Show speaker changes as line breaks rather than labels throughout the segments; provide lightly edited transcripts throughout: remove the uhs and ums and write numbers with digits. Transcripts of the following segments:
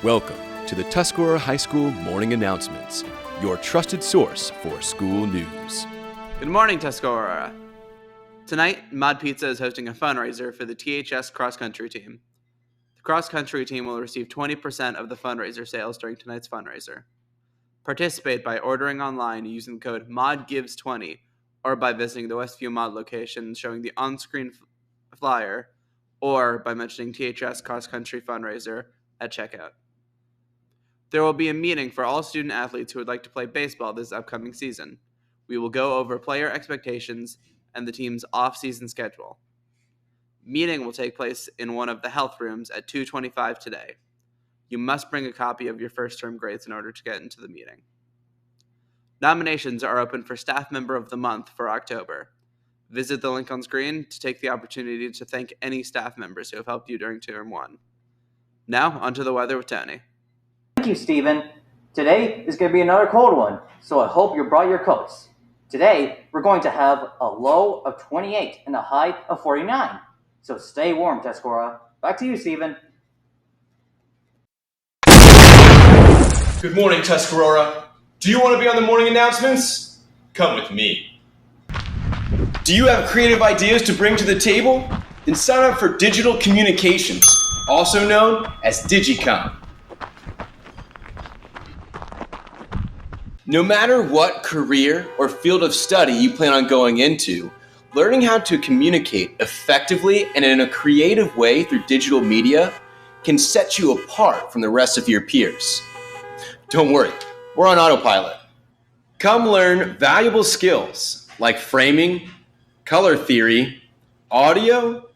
Welcome to the Tuscarora High School Morning Announcements, your trusted source for school news.
Good morning, Tuscarora. Tonight, Mod Pizza is hosting a fundraiser for the THS cross-country team. The cross-country team will receive 20% of the fundraiser sales during tonight's fundraiser. Participate by ordering online using the code MODGIVES20 or by visiting the Westview Mod location showing the on-screen flyer or by mentioning THS cross-country fundraiser at checkout. There will be a meeting for all student athletes who would like to play baseball this upcoming season. We will go over player expectations and the team's off-season schedule. Meeting will take place in one of the health rooms at 2:25 today. You must bring a copy of your first term grades in order to get into the meeting. Nominations are open for Staff Member of the Month for October. Visit the link on screen to take the opportunity to thank any staff members who have helped you during Term 1. Now, onto the weather with Tony.
Thank you, Stephen. Today is going to be another cold one, so I hope you brought your coats. Today, we're going to have a low of 28 and a high of 49. So stay warm, Tuscarora. Back to you, Stephen.
Good morning, Tuscarora. Do you want to be on the morning announcements? Come with me. Do you have creative ideas to bring to the table? Then sign up for Digital Communications, also known as Digicom. No matter what career or field of study you plan on going into, learning how to communicate effectively and in a creative way through digital media can set you apart from the rest of your peers. Don't worry, we're on autopilot. Come learn valuable skills like framing, color theory, audio,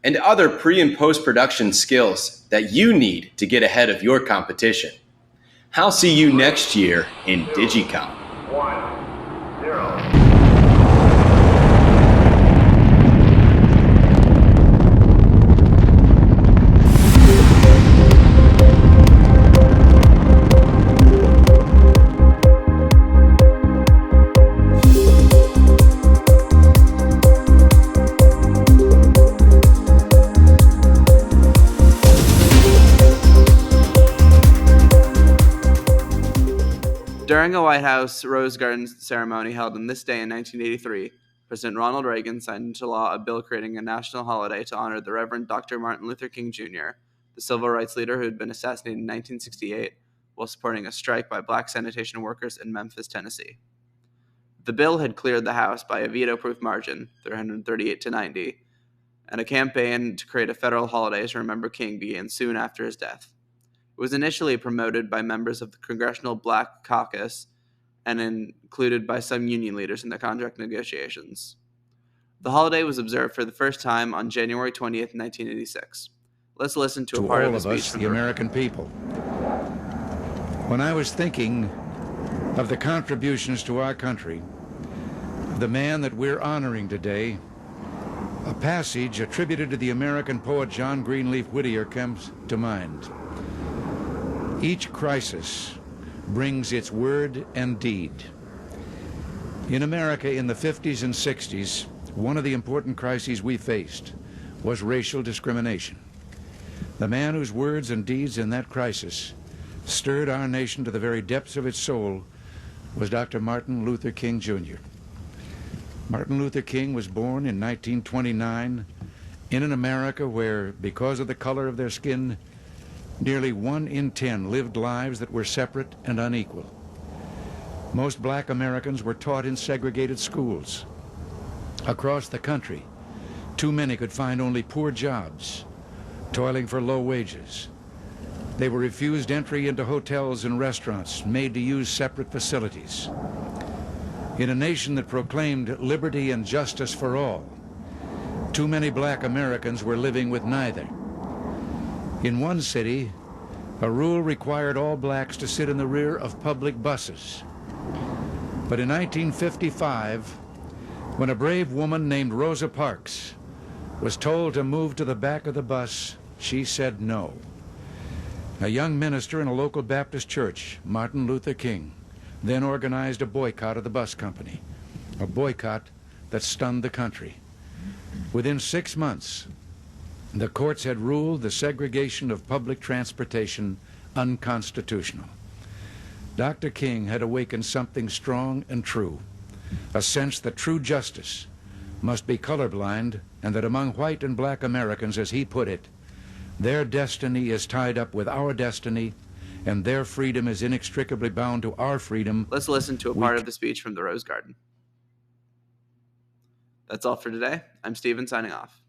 and other pre- and post-production skills that you need to get ahead of your competition. I'll see you next year in Digicom.
1, 0.
During a White House Rose Garden ceremony held on this day in 1983, President Ronald Reagan signed into law a bill creating a national holiday to honor the Reverend Dr. Martin Luther King Jr., the civil rights leader who had been assassinated in 1968 while supporting a strike by black sanitation workers in Memphis, Tennessee. The bill had cleared the House by a veto-proof margin, 338 to 90, and a campaign to create a federal holiday to remember King began soon after his death. It was initially promoted by members of the Congressional Black Caucus and included by some union leaders in the contract negotiations. The holiday was observed for the first time on January 20th, 1986. Let's listen to a part of the speech.
To all of us, the American people. When I was thinking of the contributions to our country, of the man that we're honoring today, a passage attributed to the American poet John Greenleaf Whittier comes to mind. Each crisis brings its word and deed. In America in the 50s and 60s, one of the important crises we faced was racial discrimination. The man whose words and deeds in that crisis stirred our nation to the very depths of its soul was Dr. Martin Luther King Jr. Martin Luther King was born in 1929 in an America where, because of the color of their skin, nearly 1 in 10 lived lives that were separate and unequal. Most black Americans were taught in segregated schools. Across the country, too many could find only poor jobs, toiling for low wages. They were refused entry into hotels and restaurants, made to use separate facilities. In a nation that proclaimed liberty and justice for all, too many black Americans were living with neither. In one city, a rule required all blacks to sit in the rear of public buses. But in 1955, when a brave woman named Rosa Parks was told to move to the back of the bus, she said no. A young minister in a local Baptist church, Martin Luther King, then organized a boycott of the bus company, a boycott that stunned the country. Within 6 months, the courts had ruled the segregation of public transportation unconstitutional. Dr. King had awakened something strong and true, a sense that true justice must be colorblind, and that among white and black Americans, as he put it, their destiny is tied up with our destiny, and their freedom is inextricably bound to our freedom.
Let's listen to a part of the speech from the Rose Garden. That's all for today. I'm Steven, signing off.